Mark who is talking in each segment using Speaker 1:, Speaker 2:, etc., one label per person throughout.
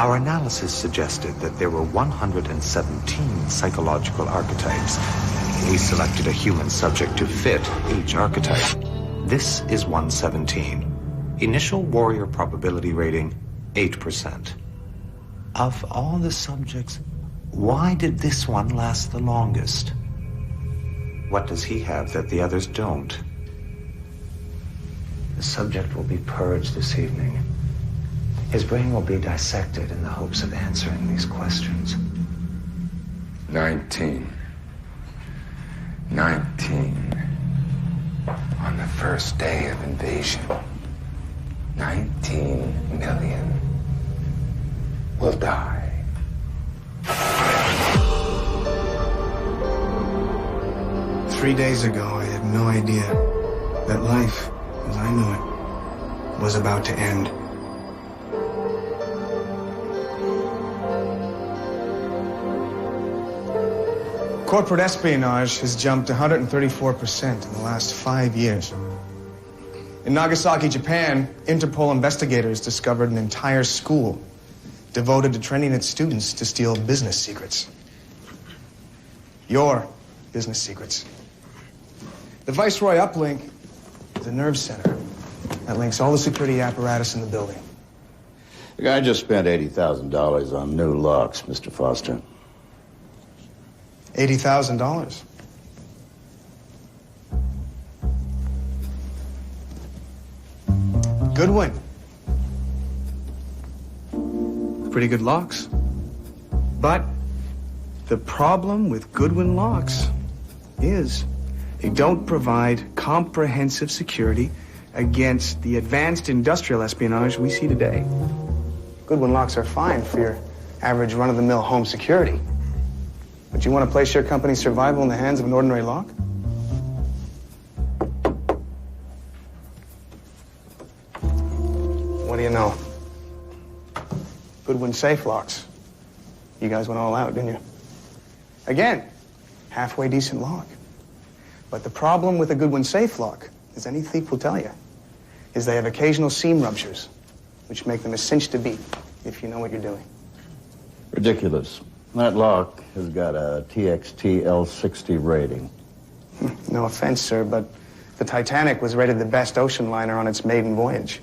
Speaker 1: Our analysis suggested that there were 117 psychological archetypes. We selected a human subject to fit each archetype. This is 117. Initial warrior probability rating, 8%. Of all the subjects, why did this one last the longest? What does he have that the others don't? The subject will be purged this evening. His brain will be dissected in the hopes of answering these questions.
Speaker 2: 19. On the first day of invasion. 19 million will die.
Speaker 3: Three days ago, I had no idea that life, as I knew it, was about to end. Corporate espionage has jumped 134% in the last 5 years. In Nagasaki, Japan, Interpol investigators discovered an entire school devoted to training its students to steal business secrets. Your business secrets. The Viceroy uplink is a nerve center that links all the security apparatus in the building.
Speaker 4: The guy just spent $80,000 on new locks, Mr. Foster.
Speaker 3: $80,000. Goodwin. Pretty good locks. But the problem with Goodwin locks is they don't provide comprehensive security against the advanced industrial espionage we see today. Goodwin locks are fine for your average run-of-the-mill home security. But you want to place your company's survival in the hands of an ordinary lock? What do you know? Goodwin safe locks. You guys went all out, didn't you? Again, halfway decent lock. But the problem with a Goodwin safe lock, as any thief will tell you, is they have occasional seam ruptures, which make them a cinch to beat, if you know what you're doing.
Speaker 4: Ridiculous. That lock has got a TXT L60 rating.
Speaker 3: No offense, sir, but the Titanic was rated the best ocean liner on its maiden voyage.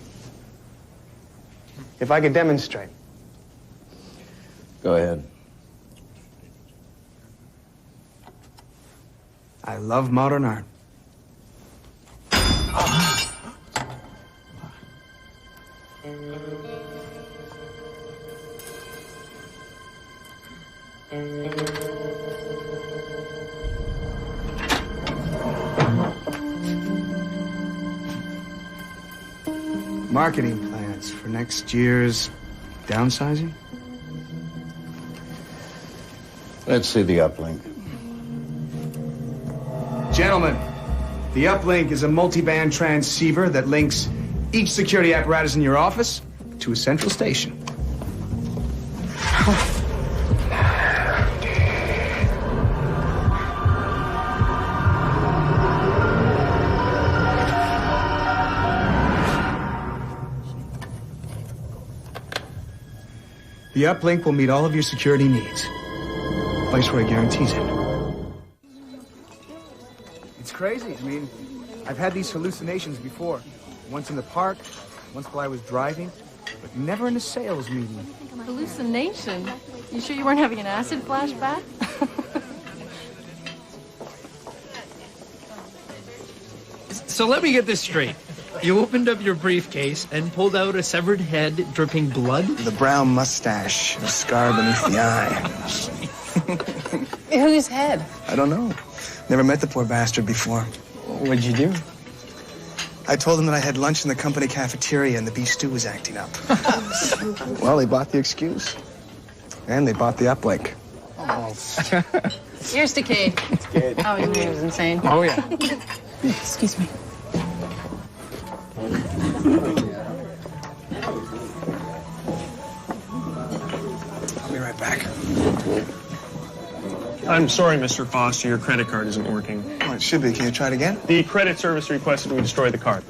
Speaker 3: If I could demonstrate.
Speaker 4: Go ahead.
Speaker 3: I love modern art. Marketing plans for next year's downsizing?
Speaker 4: Let's see the uplink.
Speaker 3: Gentlemen, the uplink is a multi-band transceiver that links each security apparatus in your office to a central station. The uplink will meet all of your security needs. Viceroy guarantees it. It's crazy. I mean, I've had these hallucinations before. Once in the park, once while I was driving, but never in a sales meeting.
Speaker 5: Hallucination? You sure you weren't having an acid flashback?
Speaker 6: So let me get this straight. You opened up your briefcase and pulled out a severed head dripping blood?
Speaker 3: The brown mustache, the scar beneath the eye.
Speaker 7: Whose head?
Speaker 3: I don't know. Never met the poor bastard before.
Speaker 7: What'd you do?
Speaker 3: I told him that I had lunch in the company cafeteria and the beef stew was acting up. Well, they bought the excuse. And they bought the uplink.
Speaker 7: Oh.
Speaker 5: Here's to Cade. Oh, he was insane.
Speaker 7: Oh, yeah. Excuse me.
Speaker 3: I'll be right back.
Speaker 8: I'm sorry, Mr. Foster, your credit card isn't working.
Speaker 3: Oh, it should be. Can you try it again?
Speaker 8: The credit service requested we destroy the card.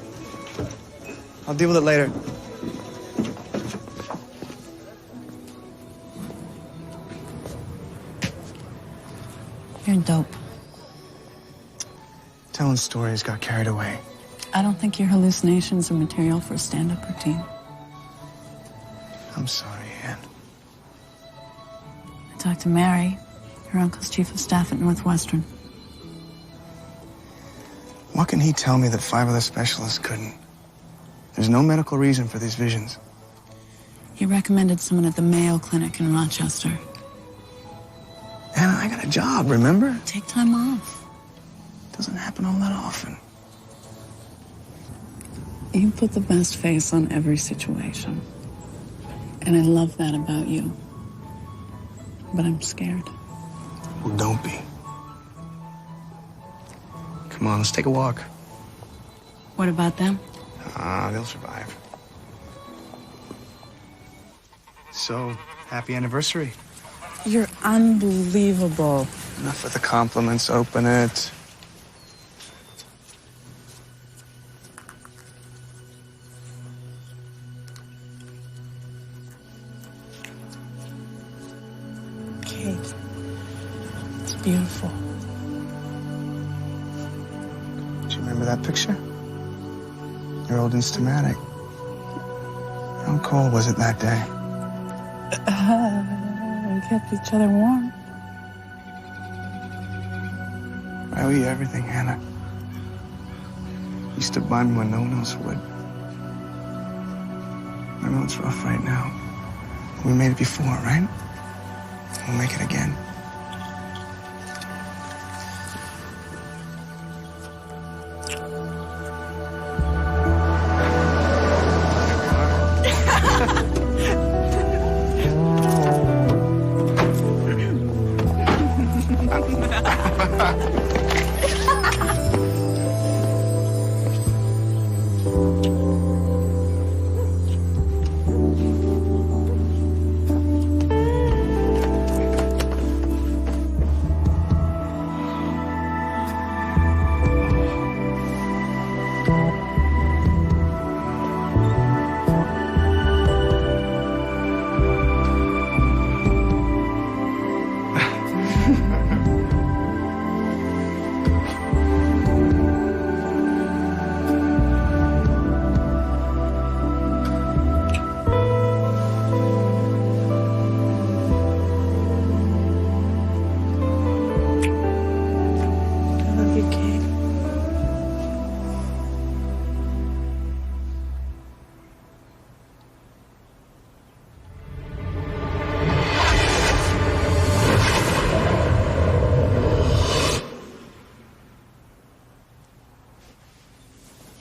Speaker 3: I'll deal with it later.
Speaker 7: You're dope.
Speaker 3: Telling stories got carried away.
Speaker 7: I don't think your hallucinations are material for a stand-up routine.
Speaker 3: I'm sorry, Anne.
Speaker 7: I talked to Mary, her uncle's chief of staff at Northwestern.
Speaker 3: What can he tell me that 5 other specialists couldn't? There's no medical reason for these visions.
Speaker 7: He recommended someone at the Mayo Clinic in Rochester.
Speaker 3: Anna, I got a job, remember?
Speaker 7: Take time off.
Speaker 3: Doesn't happen all that often.
Speaker 7: You put the best face on every situation. And I love that about you. But I'm scared.
Speaker 3: Well, don't be. Come on, let's take a walk.
Speaker 7: What about them?
Speaker 3: They'll survive. So, happy anniversary.
Speaker 7: You're unbelievable.
Speaker 3: Enough with the compliments, open it.
Speaker 7: Kate, it's beautiful.
Speaker 3: Do you remember that picture? Your old Instamatic. How cold was it that day?
Speaker 7: We kept each other warm.
Speaker 3: I owe you everything, Hannah. You stood by me when no one else would. I know it's rough right now. We made it before, right? We'll make it again.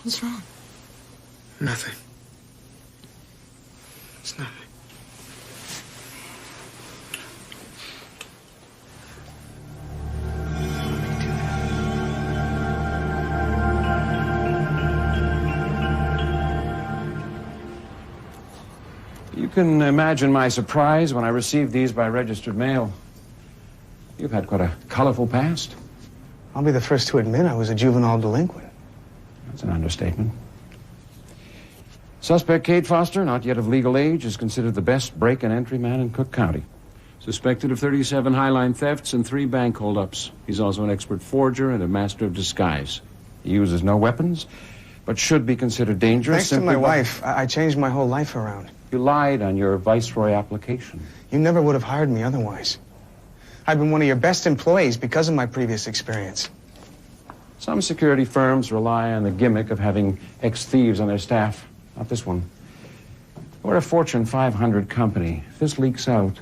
Speaker 7: What's wrong?
Speaker 3: Nothing. It's nothing.
Speaker 9: You can imagine my surprise when I received these by registered mail. You've had quite a colorful past.
Speaker 3: I'll be the first to admit I was a juvenile delinquent.
Speaker 9: That's an understatement. Suspect Kate Foster, not yet of legal age, is considered the best break-and-entry man in Cook County. Suspected of 37 highline thefts and 3 bank holdups. He's also an expert forger and a master of disguise. He uses no weapons, but should be considered dangerous.
Speaker 3: Thanks to my wife, I changed my whole life around.
Speaker 9: You lied on your Viceroy application.
Speaker 3: You never would have hired me otherwise. I've been one of your best employees because of my previous experience.
Speaker 9: Some security firms rely on the gimmick of having ex-thieves on their staff. Not this one. We're a Fortune 500 company. If this leaks out,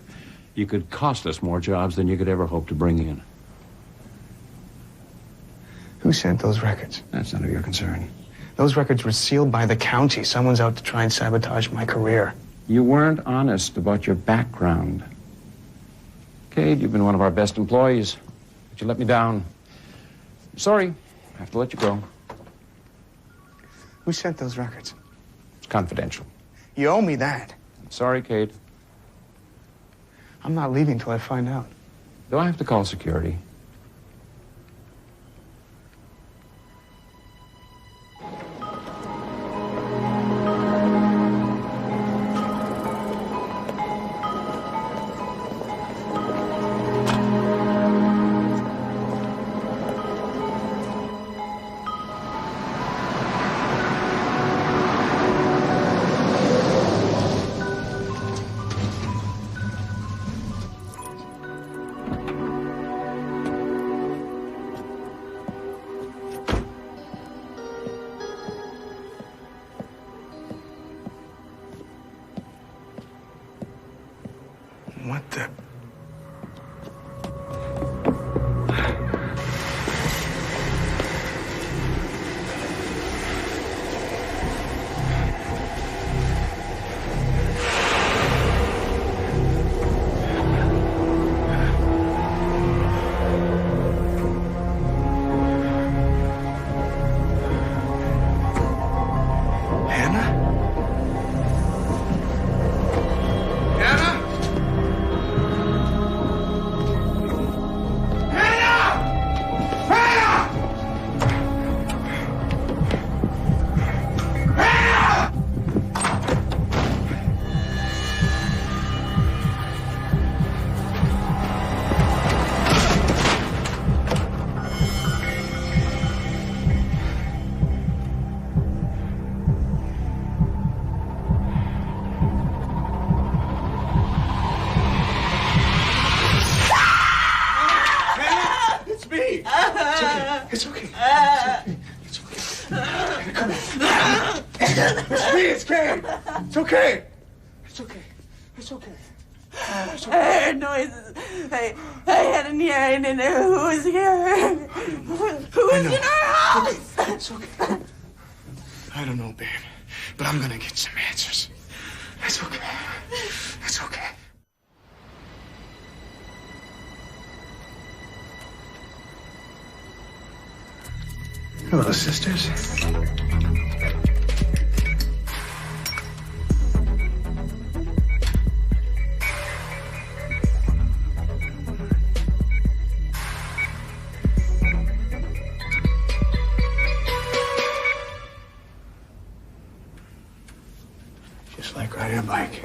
Speaker 9: you could cost us more jobs than you could ever hope to bring in.
Speaker 3: Who sent those records?
Speaker 9: That's none of your concern.
Speaker 3: Those records were sealed by the county. Someone's out to try and sabotage my career.
Speaker 9: You weren't honest about your background. Cade, you've been one of our best employees, but you let me down. Sorry, I have to let you go.
Speaker 3: Who sent those records?
Speaker 9: It's confidential.
Speaker 3: You owe me that.
Speaker 9: Sorry, Cade.
Speaker 3: I'm not leaving till I find out.
Speaker 9: Do I have to call security?
Speaker 3: It's okay. Come on. It's me, it's Kay. It's okay. It's okay. It's okay.
Speaker 10: I heard noises. I had an ear. I didn't know who was here. Who was in our house?
Speaker 3: It's okay. I don't know, babe, but I'm gonna get some answers. It's okay. It's okay. Hello, sisters. Just like riding a bike.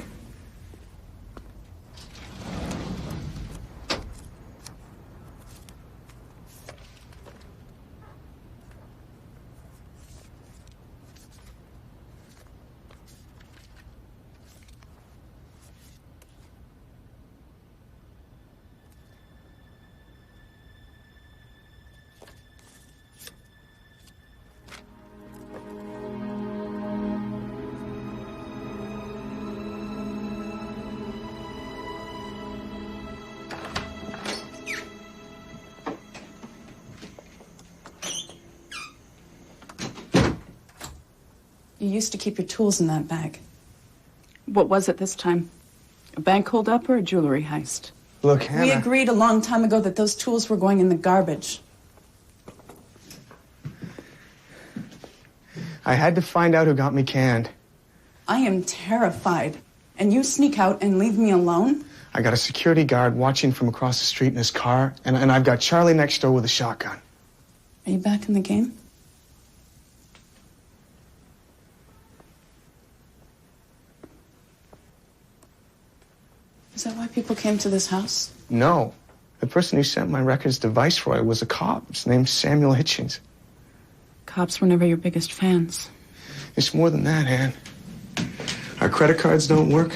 Speaker 7: You used to keep your tools in that bag. What was it this time? A bank holdup or a jewelry heist?
Speaker 3: Look, Hannah.
Speaker 7: We agreed a long time ago that those tools were going in the garbage.
Speaker 3: I had to find out who got me canned.
Speaker 7: I am terrified. And you sneak out and leave me alone?
Speaker 3: I got a security guard watching from across the street in his car, and I've got Charlie next door with a shotgun.
Speaker 7: Are you back in the game? Is that why people came to this house?
Speaker 3: No. The person who sent my records to Viceroy was a cop. His name's Samuel Hitchens.
Speaker 7: Cops were never your biggest fans.
Speaker 3: It's more than that, Ann. Our credit cards don't work.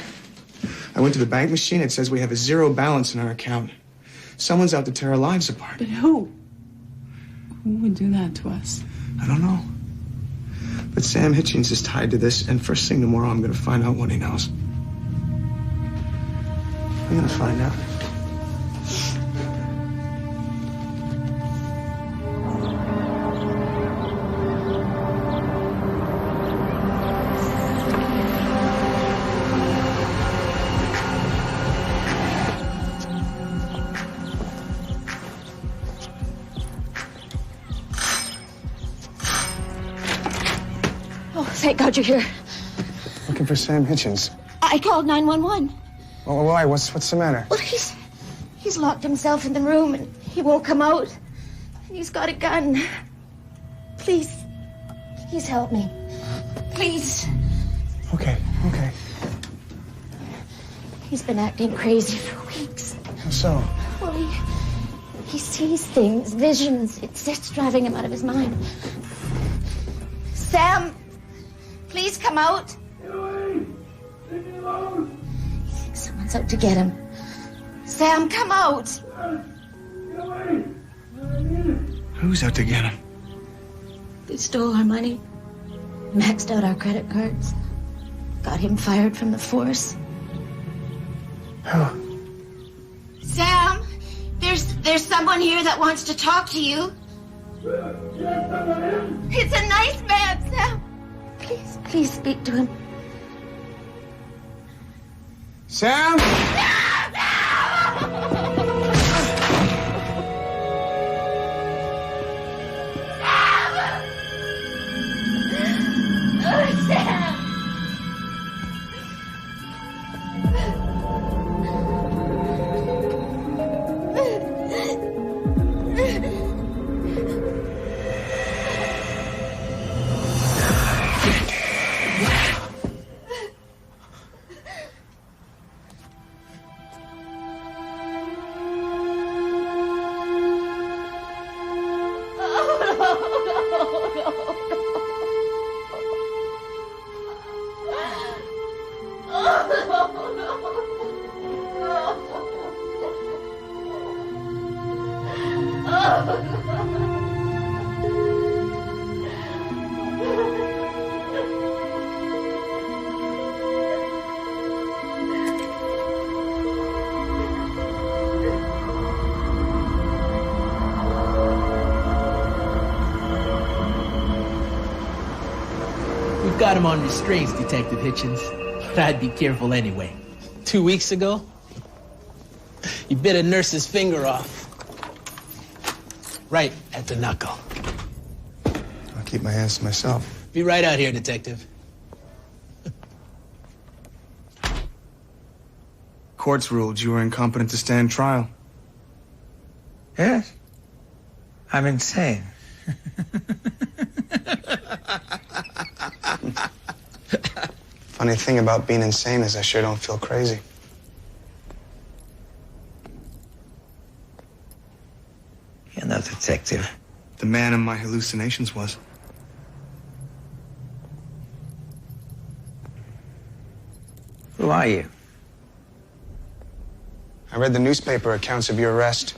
Speaker 3: I went to the bank machine. It says we have a zero balance in our account. Someone's out to tear our lives apart.
Speaker 7: But who? Who would do that to us?
Speaker 3: I don't know. But Sam Hitchens is tied to this, and first thing tomorrow, I'm going to find out what he knows. I'm going to find out.
Speaker 11: Thank God you're here.
Speaker 3: Looking for Sam Hitchens.
Speaker 11: I called 911.
Speaker 3: Oh, why? What's the matter?
Speaker 11: Well, he's locked himself in the room and he won't come out. And he's got a gun. Please help me. Please.
Speaker 3: Okay.
Speaker 11: He's been acting crazy for weeks.
Speaker 3: How so?
Speaker 11: Well, he sees things, visions. It's driving him out of his mind. Sam! Please come out. Leave me alone. He thinks someone's out to get him. Sam, come out.
Speaker 3: Who's out to get him?
Speaker 11: They stole our money, maxed out our credit cards, got him fired from the force.
Speaker 3: Who?
Speaker 11: Sam, there's someone here that wants to talk to you. It's a nice man, Sam. Please speak to him.
Speaker 3: Sam?
Speaker 12: You've got him on restraints, Detective Hitchens. But I'd be careful anyway. 2 weeks ago, you bit a nurse's finger off. Right at the knuckle.
Speaker 3: I'll keep my hands to myself.
Speaker 12: Be right out here, Detective.
Speaker 3: Courts ruled you were incompetent to stand trial.
Speaker 2: Yes. I'm insane.
Speaker 3: Funny thing about being insane is I sure don't feel crazy.
Speaker 2: You're no detective.
Speaker 3: The man in my hallucinations was.
Speaker 2: Who are you?
Speaker 3: I read the newspaper accounts of your arrest.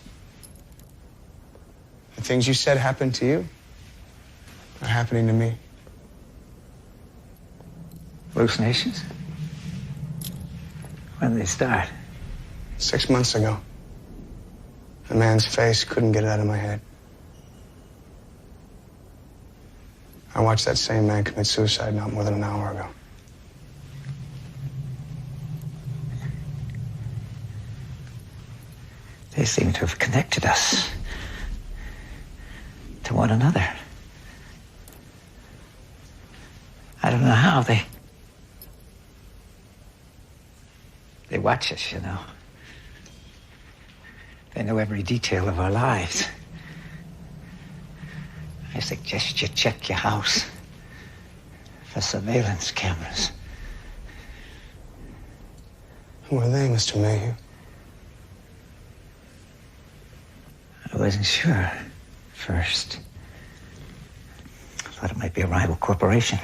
Speaker 3: The things you said happened to you are happening to me.
Speaker 2: Hallucinations? When did they start?
Speaker 3: 6 months ago. A man's face, couldn't get it out of my head. I watched that same man commit suicide not more than an hour ago.
Speaker 2: They seem to have connected us to one another. I don't know how they watch us, you know. They know every detail of our lives. I suggest you check your house for surveillance cameras.
Speaker 3: Who are they, Mr. Mayhew?
Speaker 2: I wasn't sure first. I thought it might be a rival corporation.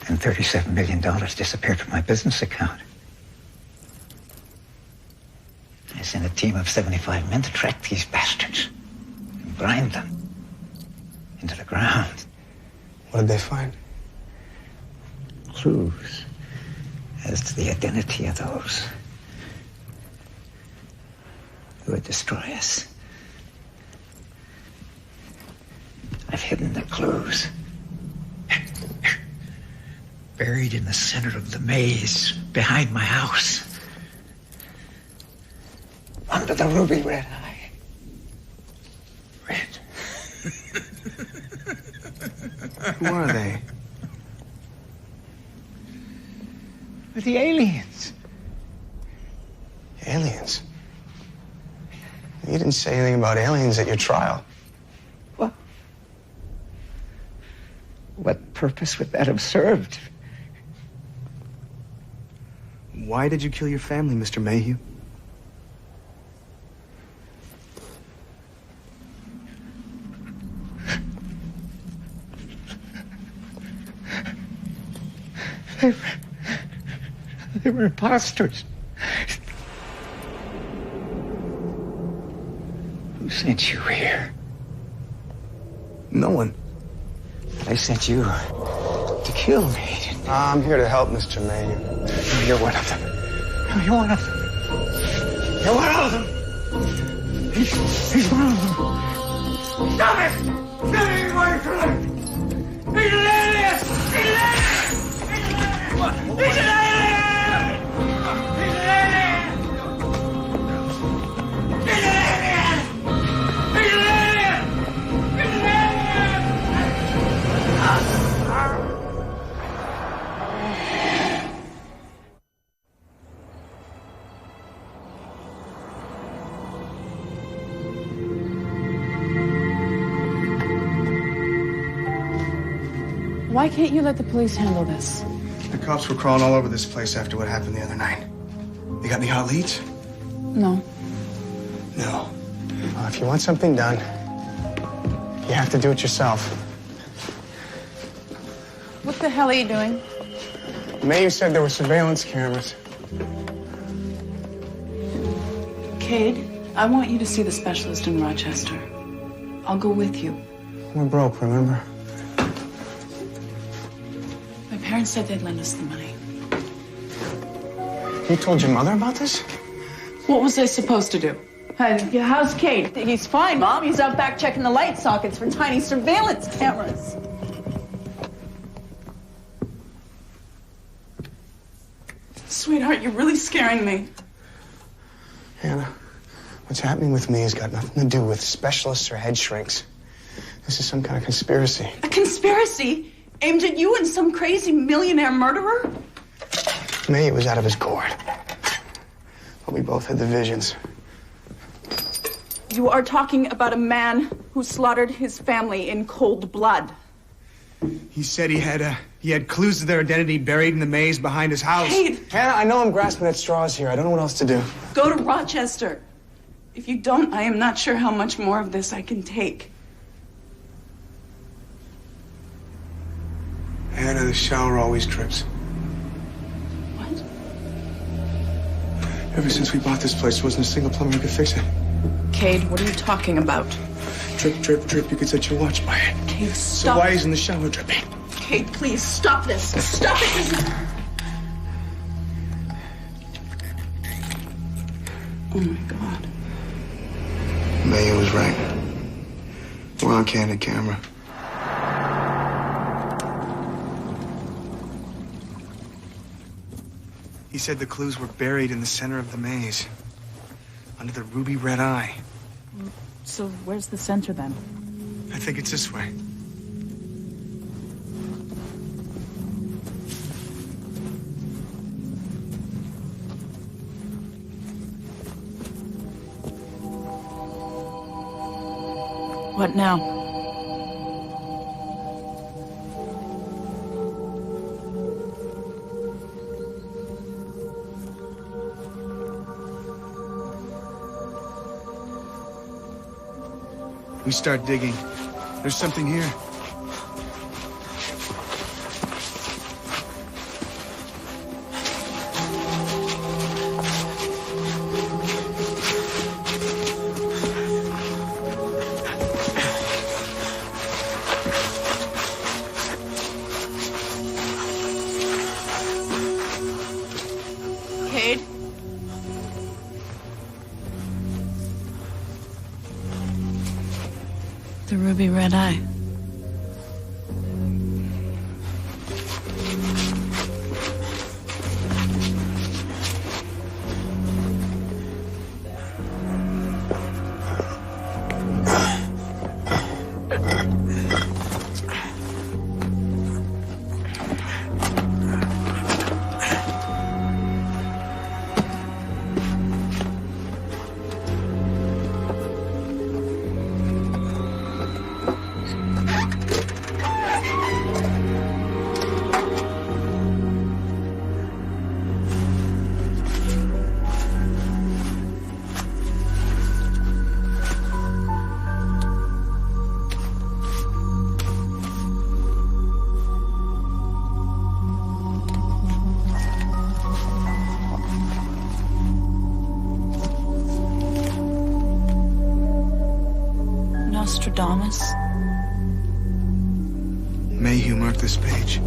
Speaker 2: And $37 million disappeared from my business account. I sent a team of 75 men to track these bastards and grind them into the ground.
Speaker 3: What did they find?
Speaker 2: Clues as to the identity of those who would destroy us. I've hidden the clues. Buried in the center of the maze behind my house. Under the ruby red eye. Red.
Speaker 3: Who are they?
Speaker 2: The aliens.
Speaker 3: Aliens? You didn't say anything about aliens at your trial.
Speaker 2: What purpose would that have served?
Speaker 3: Why did you kill your family, Mr. Mayhew?
Speaker 2: They were imposters. Who sent you here?
Speaker 3: No one.
Speaker 2: I sent you to kill me.
Speaker 3: I'm here to help, Mr. Mayhew.
Speaker 2: You're one of them. You're one of them. You're one of them. He's one of them. Stop it! Stop it, you want to He's an alien! He's an alien! What? He's an alien! He's an alien! He's an alien! He's an alien! He's an alien!
Speaker 7: Why can't you let the police handle this?
Speaker 3: The cops were crawling all over this place after what happened the other night. You got any hot leads?
Speaker 7: No.
Speaker 3: No. If you want something done, you have to do it yourself.
Speaker 7: What the hell are you doing?
Speaker 3: Mayhew said there were surveillance cameras.
Speaker 7: Cade, I want you to see the specialist in Rochester. I'll go with you.
Speaker 3: We're broke, remember?
Speaker 7: My parents said they'd lend us the money.
Speaker 3: You told your mother about this?
Speaker 7: What was I supposed to do?
Speaker 10: How's Kate? He's fine, Mom. He's out back checking the light sockets for tiny surveillance cameras. Sweetheart, you're really scaring me.
Speaker 3: Hannah, what's happening with me has got nothing to do with specialists or head shrinks. This is some kind of conspiracy.
Speaker 10: A conspiracy? Aimed at you and some crazy millionaire murderer?
Speaker 3: May was out of his gourd. But we both had the visions.
Speaker 10: You are talking about a man who slaughtered his family in cold blood.
Speaker 3: He said he had clues to their identity buried in the maze behind his house.
Speaker 10: Cade!
Speaker 3: Hannah, I know I'm grasping at straws here. I don't know what else to do.
Speaker 10: Go to Rochester. If you don't, I am not sure how much more of this I can take.
Speaker 3: Hannah, the shower always drips.
Speaker 10: What?
Speaker 3: Ever since we bought this place, there wasn't a single plumber who could fix it.
Speaker 10: Cade, what are you talking about?
Speaker 3: Drip, drip, drip. You could set your watch by it.
Speaker 10: Cade,
Speaker 3: So
Speaker 10: stop.
Speaker 3: why isn't the shower dripping?
Speaker 10: Cade, please, stop this. Stop it. This is... Oh, my God.
Speaker 3: Mayo was right. We're on candid camera. He said the clues were buried in the center of the maze, under the ruby red eye.
Speaker 10: So where's the center then?
Speaker 3: I think it's this way.
Speaker 10: What now?
Speaker 3: We start digging. There's something here.
Speaker 10: Cade?
Speaker 7: The ruby red eye. Nostradamus.
Speaker 3: Mayhew marked this page.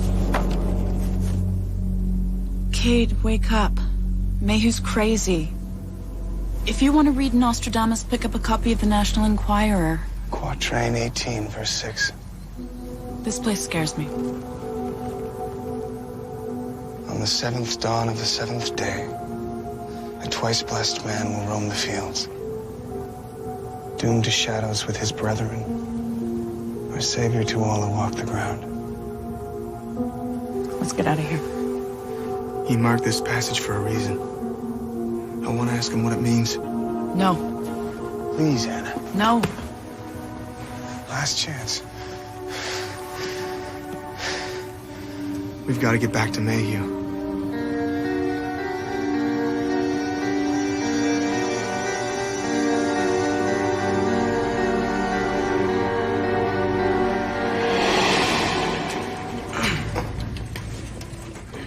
Speaker 7: Cade, wake up. Mayhew's crazy. If you want to read Nostradamus, pick up a copy of the National Enquirer.
Speaker 3: Quatrain 18, verse 6.
Speaker 7: This place scares me.
Speaker 3: On the seventh dawn of the seventh day, a twice blessed man will roam the fields, doomed to shadows with his brethren, our savior to all who walk the ground.
Speaker 7: Let's get out of here.
Speaker 3: He marked this passage for a reason. I want to ask him what it means.
Speaker 7: No.
Speaker 3: Please, Hannah.
Speaker 7: No.
Speaker 3: Last chance. We've got to get back to Mayhew.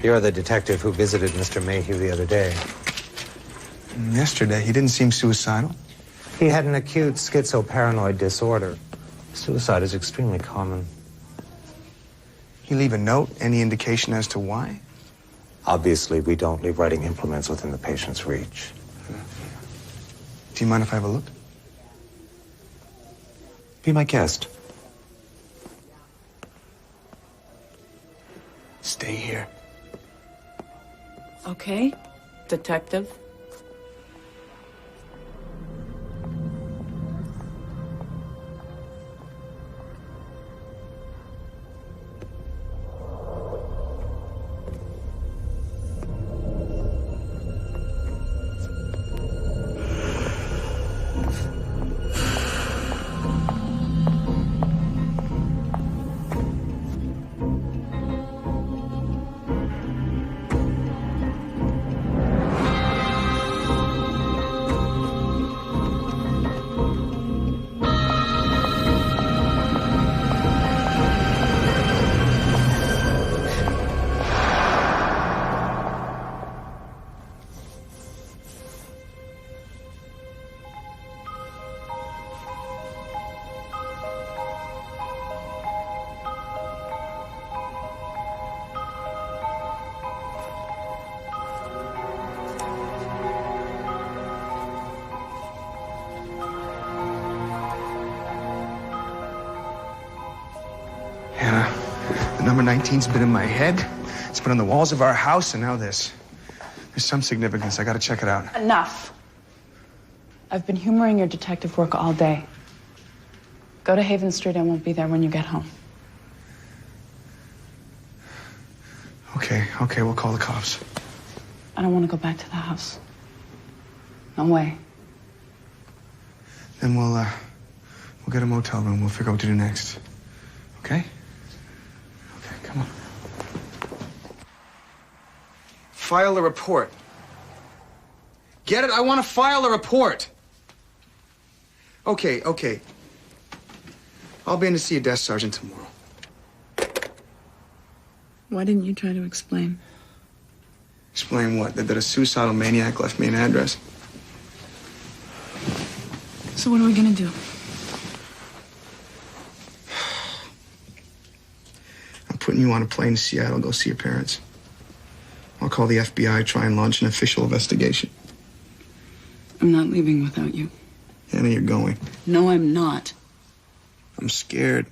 Speaker 1: You're the detective who visited Mr. Mayhew the other day.
Speaker 3: Yesterday, he didn't seem suicidal.
Speaker 1: He had an acute schizoparanoid disorder. Suicide is extremely common.
Speaker 3: He leave a note? Any indication as to why?
Speaker 1: Obviously, we don't leave writing implements within the patient's reach.
Speaker 3: Do you mind if I have a look?
Speaker 1: Be my guest.
Speaker 3: Stay here.
Speaker 7: Okay, detective.
Speaker 3: The number 19's been in my head. It's been on the walls of our house, and now this. There's some significance. I gotta check it out.
Speaker 7: Enough. I've been humoring your detective work all day. Go to Haven Street. I won't be there when you get home.
Speaker 3: Okay, we'll call the cops.
Speaker 7: I don't want to go back to the house. No way.
Speaker 3: Then we'll get a motel room. We'll figure out what to do next. Okay? Okay, come on. File a report. Get it? I want to file a report. Okay. I'll be in to see a desk sergeant tomorrow.
Speaker 7: Why didn't you try to explain?
Speaker 3: Explain what? That a suicidal maniac left me an address?
Speaker 7: So what are we gonna do?
Speaker 3: I'm putting you on a plane to Seattle, go see your parents. I'll call the FBI, try and launch an official investigation.
Speaker 7: I'm not leaving without you.
Speaker 3: Anna, you're going.
Speaker 7: No, I'm not.
Speaker 3: I'm scared.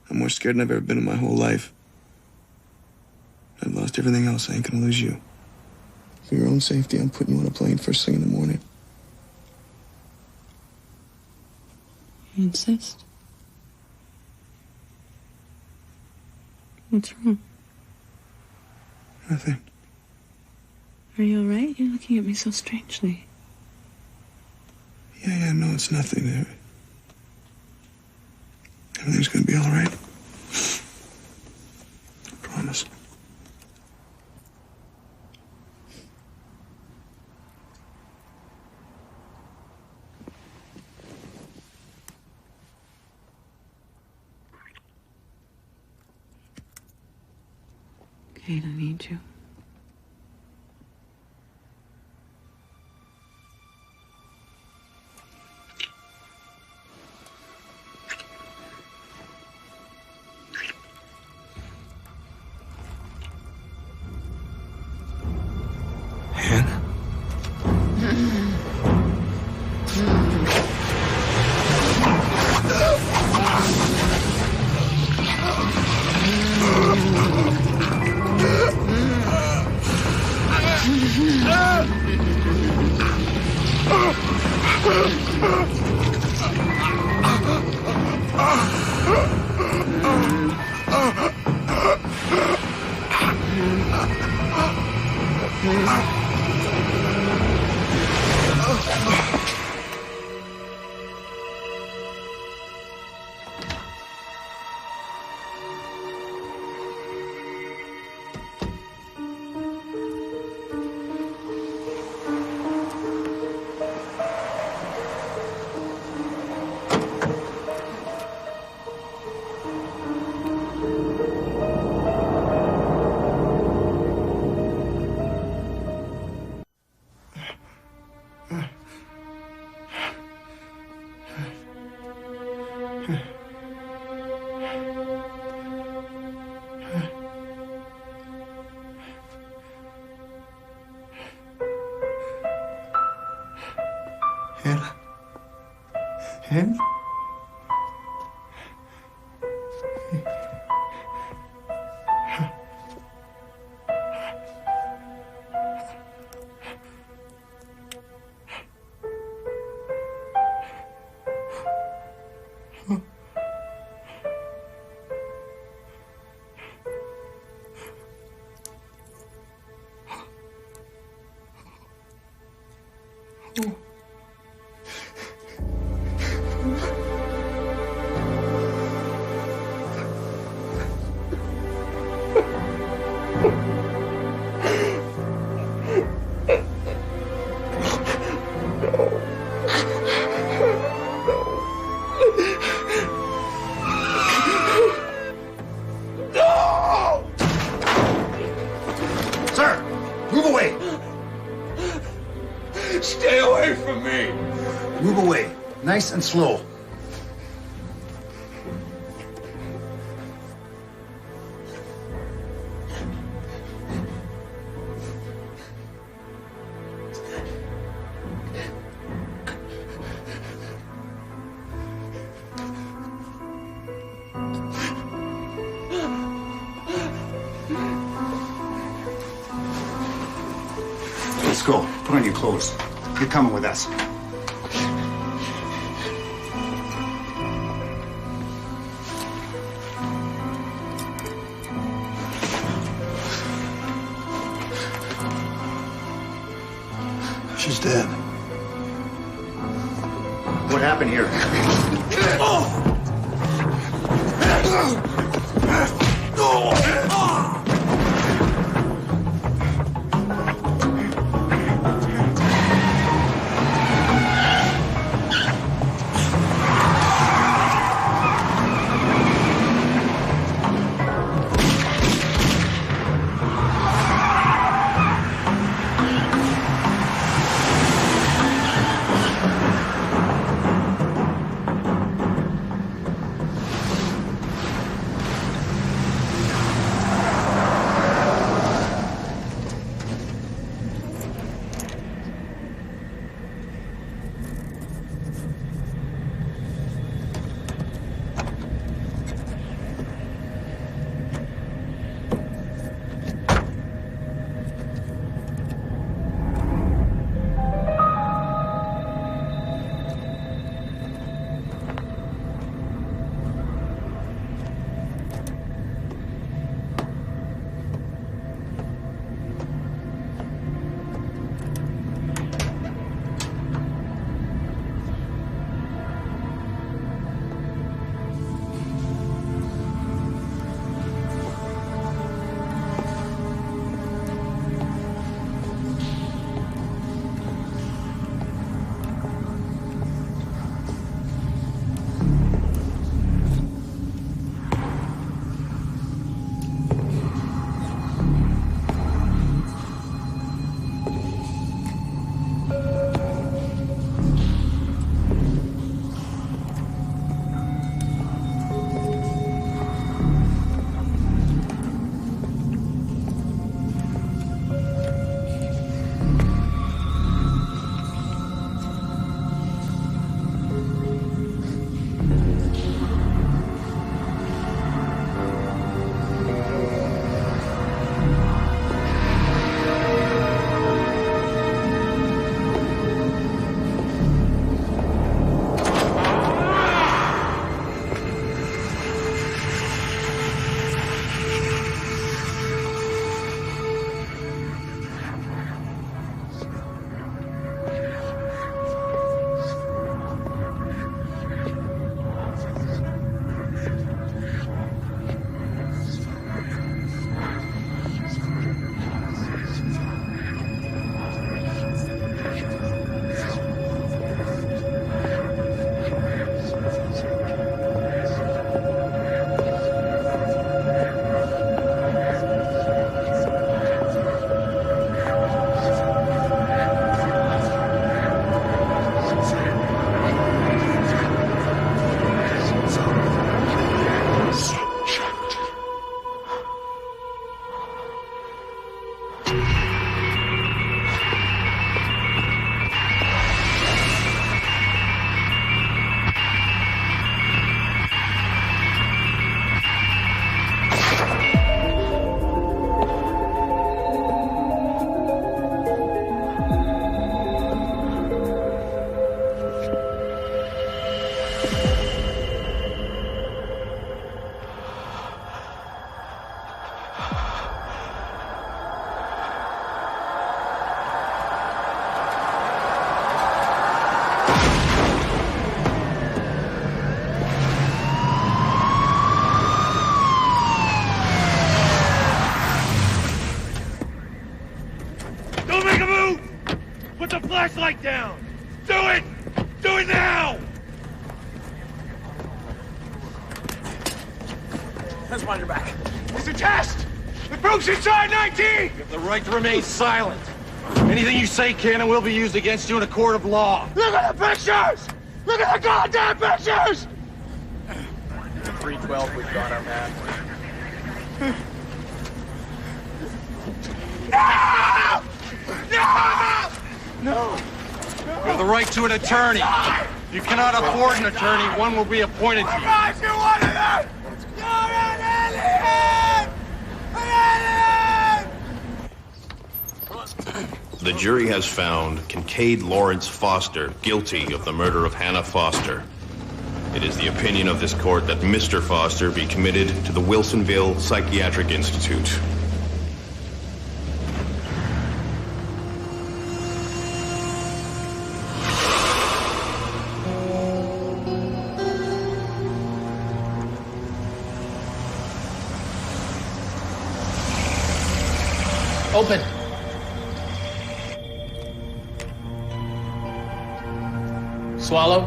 Speaker 3: I'm more scared than I've ever been in my whole life. I've lost everything else. I ain't gonna lose you. For your own safety, I'm putting you on a plane first thing in the morning.
Speaker 7: You insist? What's wrong?
Speaker 3: Nothing.
Speaker 7: Are you all right? You're looking at me so strangely.
Speaker 3: Yeah, no, it's nothing. Everything's gonna be all right. I promise.
Speaker 7: Kate, I need you.
Speaker 3: Hannah?
Speaker 13: Nice and slow. Let's go. Put on your clothes. You're coming with us.
Speaker 14: She's dead.
Speaker 13: What happened here?
Speaker 2: flashlight down! Do it! Do it now!
Speaker 15: Hands behind your back.
Speaker 2: It's a test! The proof's inside 19!
Speaker 15: You have the right to remain silent. Anything you say can and will be used against you in a court of law.
Speaker 2: Look at the pictures! Look at the goddamn pictures!
Speaker 15: 312, we've got our man.
Speaker 2: No! No! No!
Speaker 15: You have the right to an attorney. You cannot afford an attorney. One will be appointed to you.
Speaker 2: Guys, you wanted it! You're an alien! An alien!
Speaker 16: The jury has found Kincaid Lawrence Foster guilty of the murder of Hannah Foster. It is the opinion of this court that Mr. Foster be committed to the Wilsonville Psychiatric Institute.
Speaker 12: Open. Swallow.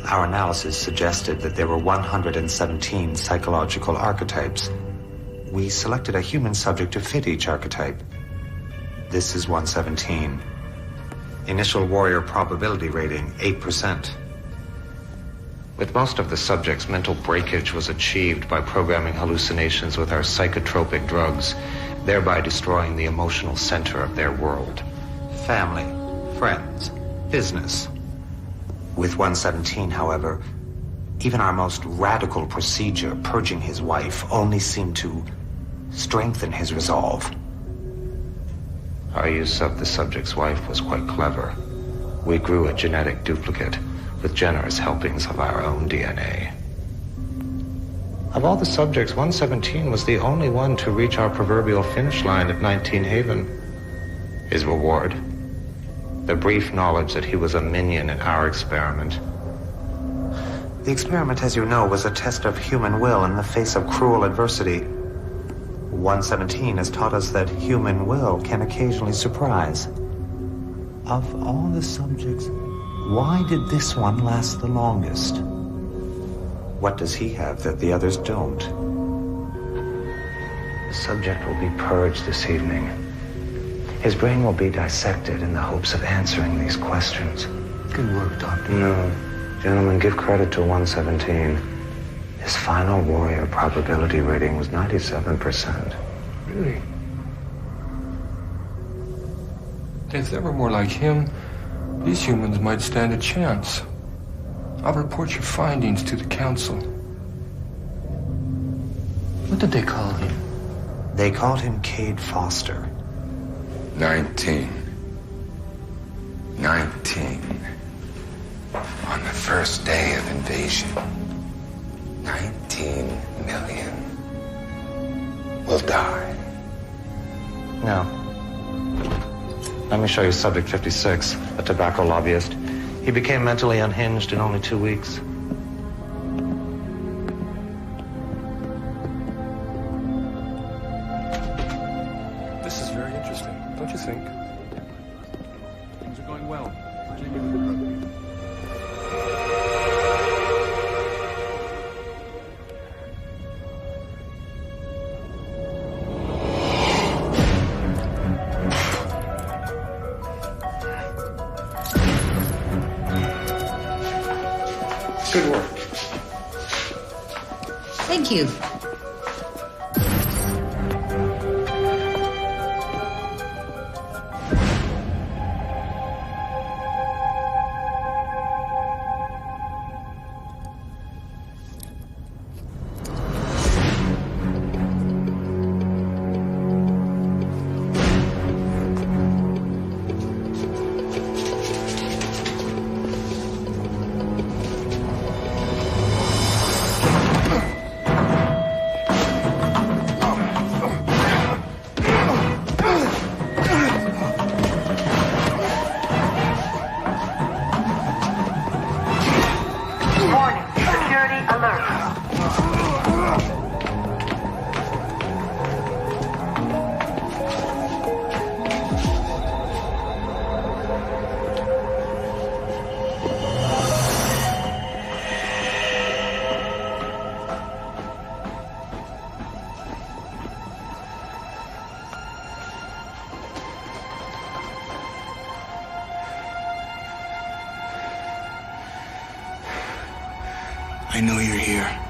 Speaker 1: Our analysis suggested that there were 117 psychological archetypes. We selected a human subject to fit each archetype. This is 117. Initial warrior probability rating, 8%. With most of the subjects, mental breakage was achieved by programming hallucinations with our psychotropic drugs, thereby destroying the emotional center of their world. Family, friends, business. With 117, however, even our most radical procedure, purging his wife, only seemed to strengthen his resolve. Our use of the subject's wife was quite clever. We grew a genetic duplicate with generous helpings of our own DNA. Of all the subjects, 117 was the only one to reach our proverbial finish line at 19 Haven. His reward? The brief knowledge that he was a minion in our experiment. The experiment, as you know, was a test of human will in the face of cruel adversity. 117 has taught us that human will can occasionally surprise. Of all the subjects, why did this one last the longest? What does he have that the others don't? The subject will be purged this evening. His brain will be dissected in the hopes of answering these questions.
Speaker 14: Good work, Doctor.
Speaker 1: No. Gentlemen, give credit to 117. His final warrior probability rating was 97%.
Speaker 14: Really? If there were more like him, these humans might stand a chance. I'll report your findings to the council. What did they call him?
Speaker 1: They called him Cade Foster.
Speaker 17: 19. On the first day of invasion, 19 million will die.
Speaker 1: No. Let me show you Subject 56, a tobacco lobbyist. He became mentally unhinged in only 2 weeks.
Speaker 14: This is very interesting, don't you think?
Speaker 9: Things are going well. Continue with the program.
Speaker 14: Good work.
Speaker 18: Thank you.
Speaker 3: I know you're here.